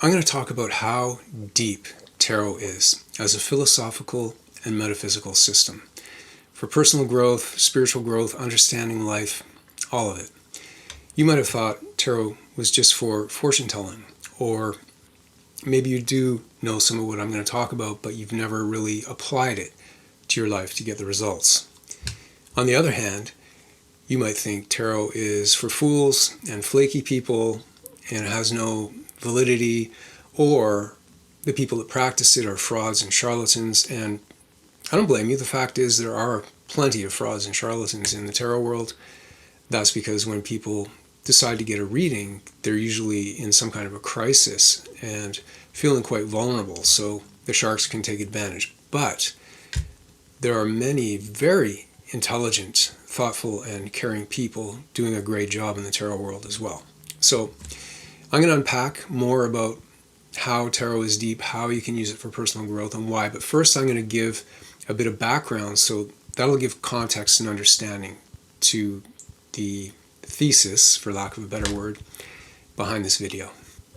I'm going to talk about how deep tarot is as a philosophical and metaphysical system for personal growth, spiritual growth, understanding life, all of it. You might have thought tarot was just for fortune telling, or maybe you do know some of what I'm going to talk about, but you've never really applied it to your life to get the results. On the other hand, you might think tarot is for fools and flaky people and it has no validity, or the people that practice it are frauds and charlatans. And I don't blame you. The fact is there are plenty of frauds and charlatans in the tarot world. That's because when people decide to get a reading, they're usually in some kind of a crisis and feeling quite vulnerable, so the sharks can take advantage. But there are many very intelligent, thoughtful, and caring people doing a great job in the tarot world as well. So I'm going to unpack more about how tarot is deep, how you can use it for personal growth, and why. But first I'm going to give a bit of background, so that'll give context and understanding to the thesis, for lack of a better word, behind this video.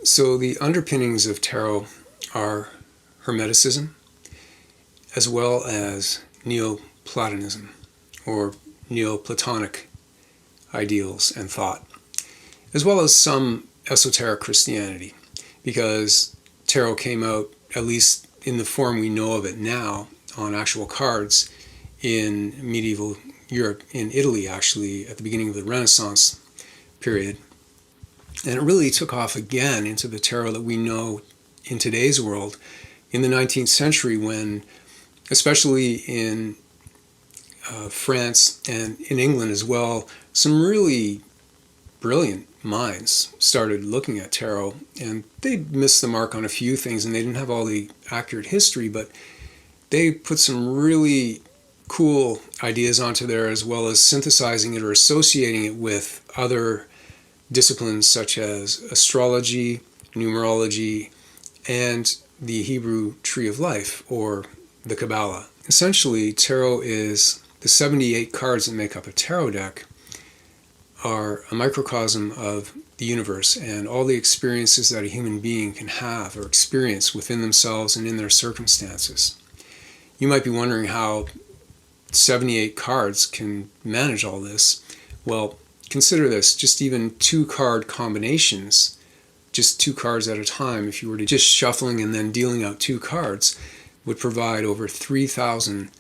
So the underpinnings of tarot are Hermeticism, as well as Neoplatonism, or Neoplatonic ideals and thought, as well as some esoteric Christianity, because tarot came out, at least in the form we know of it now, on actual cards in medieval Europe, in Italy actually, at the beginning of the Renaissance period. And it really took off again into the tarot that we know in today's world in the 19th century, when, especially in France and in England as well, some really brilliant minds started looking at tarot, and they missed the mark on a few things and they didn't have all the accurate history, but they put some really cool ideas onto there, as well as synthesizing it or associating it with other disciplines such as astrology, numerology, and the Hebrew tree of life, or the Kabbalah. Essentially, tarot is the 78 cards that make up a tarot deck are a microcosm of the universe and all the experiences that a human being can have or experience within themselves and in their circumstances. You might be wondering how 78 cards can manage all this. Well, consider this, just even 2-card combinations, just 2 cards at a time, if you were to just shuffling and then dealing out 2 cards, would provide over 3,000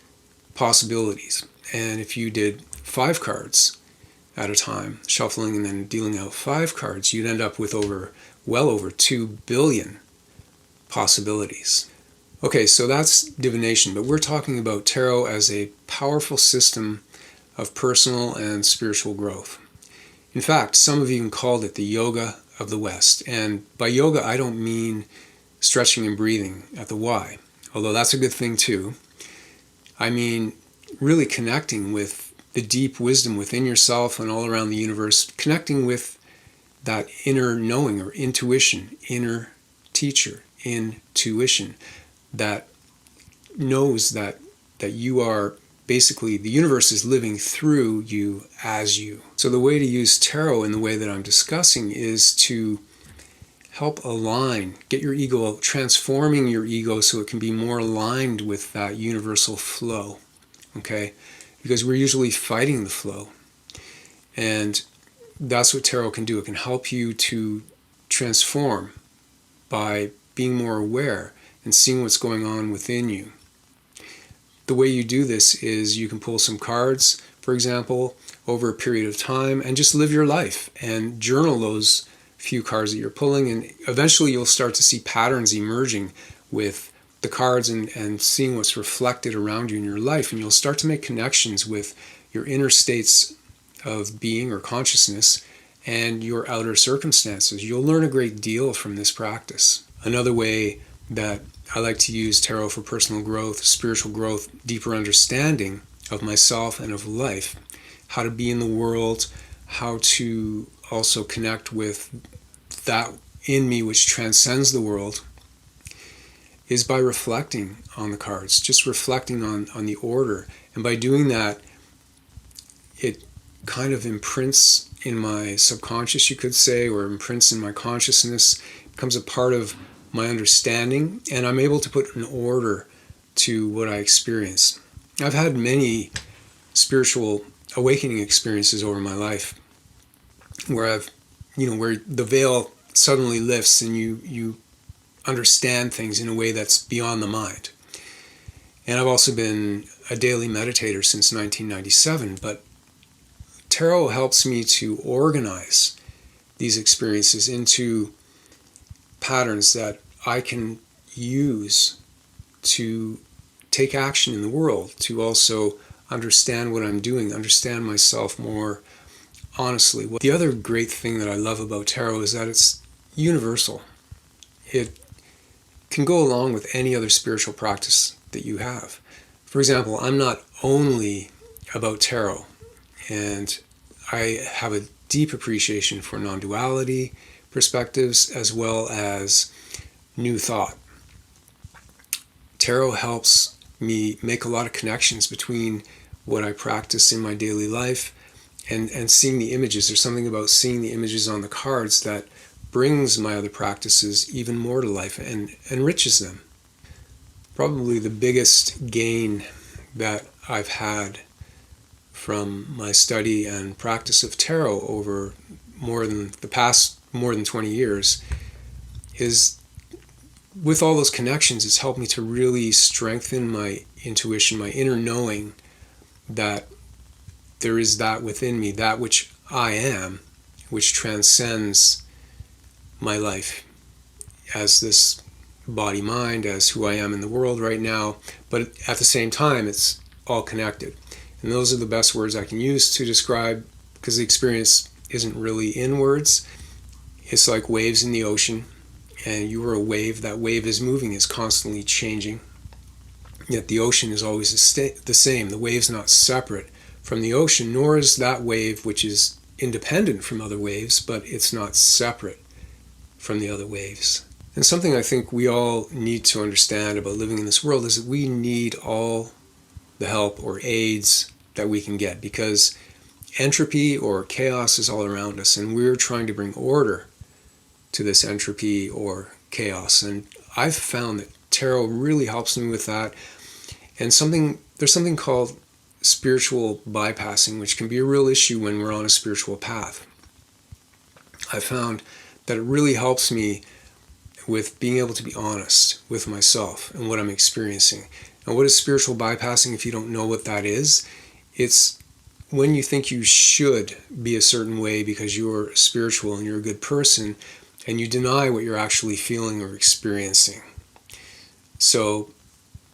possibilities. And if you did 5 cards at a time, shuffling and then dealing out 5 cards, you'd end up with well over 2 billion possibilities. Okay, so that's divination, but we're talking about tarot as a powerful system of personal and spiritual growth. In fact, some have even called it the yoga of the West. And by yoga, I don't mean stretching and breathing at the Y, although that's a good thing too. I mean really connecting with the deep wisdom within yourself and all around the universe, connecting with that inner knowing or intuition, inner teacher, intuition, that knows that you are basically, the universe is living through you as you. So the way to use tarot in the way that I'm discussing is to help align, get your ego, transforming your ego so it can be more aligned with that universal flow, okay? Because we're usually fighting the flow. And that's what tarot can do. It can help you to transform by being more aware and seeing what's going on within you. The way you do this is you can pull some cards, for example, over a period of time and just live your life and journal those few cards that you're pulling, and eventually you'll start to see patterns emerging with the cards and seeing what's reflected around you in your life, and you'll start to make connections with your inner states of being or consciousness and your outer circumstances. You'll learn a great deal from this practice. Another way that I like to use tarot for personal growth, spiritual growth, deeper understanding of myself and of life, how to be in the world, how to also connect with that in me which transcends the world, is by reflecting on the cards, just reflecting on the order. And by doing that, it kind of imprints in my subconscious, you could say, or imprints in my consciousness, becomes a part of my understanding, and I'm able to put an order to what I experience. I've had many spiritual awakening experiences over my life where where the veil suddenly lifts and you understand things in a way that's beyond the mind. And I've also been a daily meditator since 1997, but tarot helps me to organize these experiences into patterns that I can use to take action in the world, to also understand what I'm doing, understand myself more honestly. The other great thing that I love about tarot is that it's universal. It can go along with any other spiritual practice that you have. For example, I'm not only about tarot, and I have a deep appreciation for non-duality perspectives as well as new thought. Tarot helps me make a lot of connections between what I practice in my daily life and seeing the images. There's something about seeing the images on the cards that brings my other practices even more to life and enriches them. Probably the biggest gain that I've had from my study and practice of tarot over more than 20 years is, with all those connections, it's helped me to really strengthen my intuition, my inner knowing that there is that within me, that which I am, which transcends my life as this body-mind, as who I am in the world right now, but at the same time, it's all connected. And those are the best words I can use to describe, because the experience isn't really in words. It's like waves in the ocean, and you are a wave. That wave is moving, is constantly changing. Yet the ocean is always the same. The wave's not separate from the ocean, nor is that wave, which is independent from other waves, but it's not separate from the other waves. And something I think we all need to understand about living in this world is that we need all the help or aids that we can get, because entropy or chaos is all around us, and we're trying to bring order to this entropy or chaos. And I've found that tarot really helps me with that. And there's something called spiritual bypassing, which can be a real issue when we're on a spiritual path. I found that it really helps me with being able to be honest with myself and what I'm experiencing. And what is spiritual bypassing, if you don't know what that is? It's when you think you should be a certain way because you're spiritual and you're a good person, and you deny what you're actually feeling or experiencing. So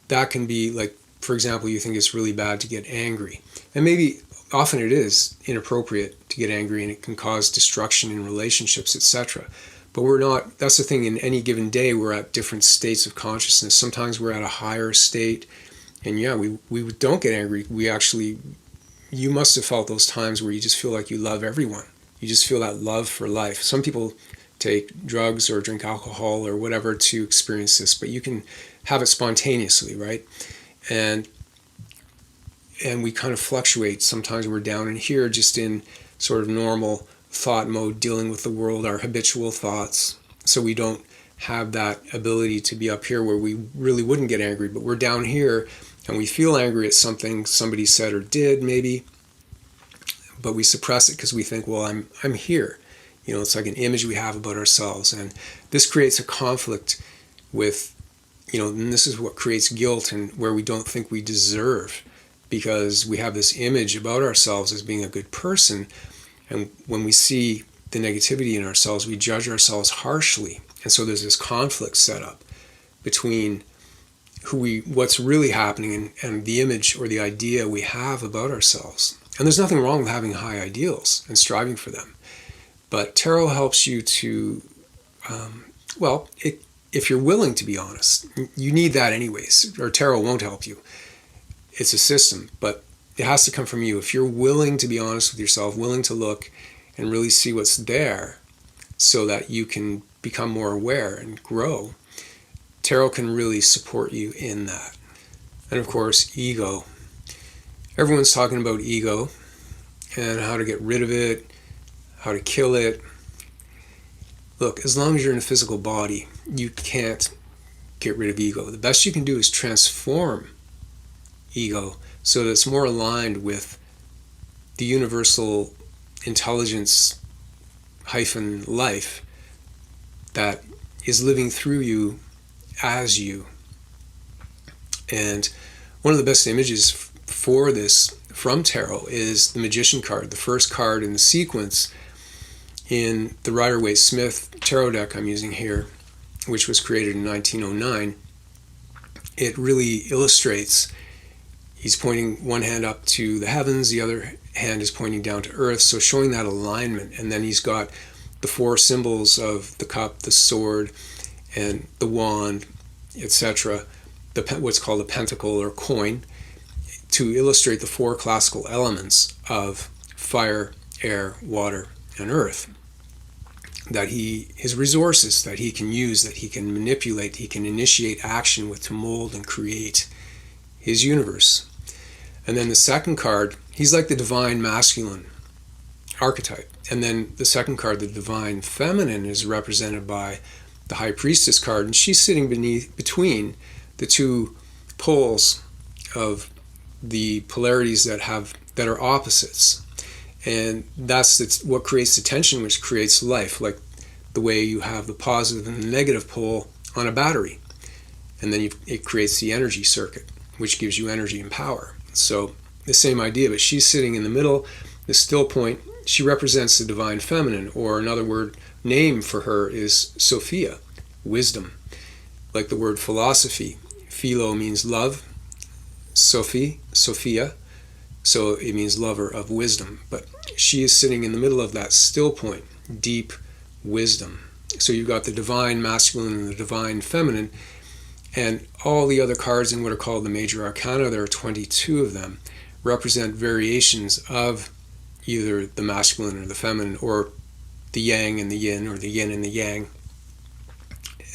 that can be like, for example, you think it's really bad to get angry. And maybe often it is inappropriate to get angry, and it can cause destruction in relationships, etc. But we're not, that's the thing, in any given day, we're at different states of consciousness. Sometimes we're at a higher state, and we don't get angry. You must have felt those times where you just feel like you love everyone. You just feel that love for life. Some people take drugs or drink alcohol or whatever to experience this, but you can have it spontaneously, right? And we kind of fluctuate. Sometimes we're down in here just in sort of normal thought mode, dealing with the world, our habitual thoughts. So we don't have that ability to be up here where we really wouldn't get angry, but we're down here and we feel angry at something somebody said or did maybe, but we suppress it because we think, well, I'm here. It's like an image we have about ourselves, and this creates a conflict with, and this is what creates guilt, and where we don't think we deserve, because we have this image about ourselves as being a good person, and when we see the negativity in ourselves, we judge ourselves harshly, and so there's this conflict set up between what's really happening and the image or the idea we have about ourselves. And there's nothing wrong with having high ideals and striving for them. But tarot helps you to, if you're willing to be honest, you need that anyways, or tarot won't help you. It's a system, but it has to come from you. If you're willing to be honest with yourself, willing to look and really see what's there so that you can become more aware and grow, tarot can really support you in that. And of course, ego. Everyone's talking about ego and how to get rid of it, how to kill it. Look, as long as you're in a physical body, you can't get rid of ego. The best you can do is transform ego so that it's more aligned with the universal intelligence hyphen life that is living through you as you. And one of the best images for this from tarot is the Magician card, the first card in the sequence in the Rider-Waite-Smith tarot deck I'm using here, which was created in 1909. It really illustrates, he's pointing one hand up to the heavens, the other hand is pointing down to earth, so showing that alignment. And then he's got the four symbols of the cup, the sword, and the wand, etc., what's called a pentacle or coin, to illustrate the four classical elements of fire, air, water, and earth. That his resources that he can use, that he can manipulate, he can initiate action with to mold and create his universe. And then the second card, he's like the divine masculine archetype. And then the second card, the divine feminine, is represented by the high priestess card, and she's sitting between the two poles of the polarities that are opposites. And that's what creates the tension, which creates life, like the way you have the positive and the negative pole on a battery. And then it creates the energy circuit, which gives you energy and power. So the same idea, but she's sitting in the middle, the still point. She represents the divine feminine, or another name for her is Sophia, wisdom. Like the word philosophy, philo means love, Sophia, so it means lover of wisdom. But she is sitting in the middle of that still point, deep wisdom. So you've got the divine masculine and the divine feminine, and all the other cards in what are called the major arcana, there are 22 of them, represent variations of either the masculine or the feminine, or the yang and the yin, or the yin and the yang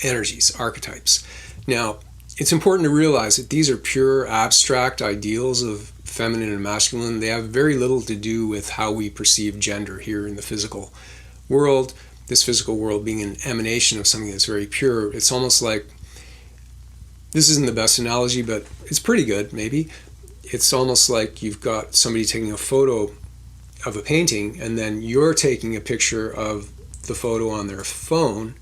energies, archetypes. Now, it's important to realize that these are pure abstract ideals of feminine and masculine. They have very little to do with how we perceive gender here in the physical world. This physical world being an emanation of something that's very pure. It's almost like, this isn't the best analogy, but it's pretty good, maybe. It's almost like you've got somebody taking a photo of a painting, and then you're taking a picture of the photo on their phone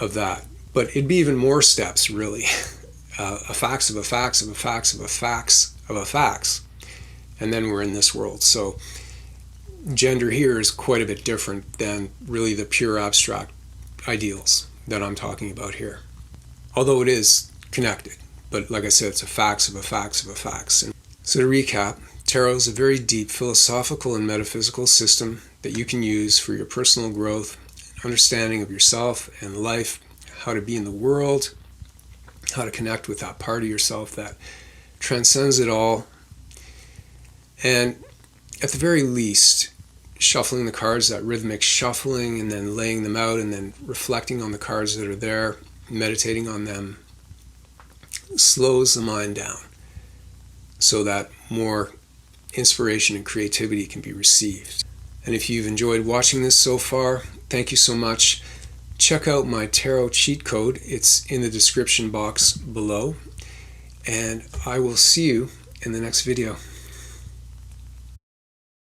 of that. But it'd be even more steps, really. A fax of a fax of a fax of a fax of a fax. And then we're in this world. So gender here is quite a bit different than really the pure abstract ideals that I'm talking about here. Although it is connected. But like I said, it's a fax of a fax of a fax. And so to recap, tarot is a very deep philosophical and metaphysical system that you can use for your personal growth, understanding of yourself and life, how to be in the world, how to connect with that part of yourself that transcends it all. And at the very least, shuffling the cards, that rhythmic shuffling, and then laying them out, and then reflecting on the cards that are there, meditating on them, slows the mind down so that more inspiration and creativity can be received. And if you've enjoyed watching this so far, thank you so much. Check out my tarot cheat code. It's in the description box below. And I will see you in the next video.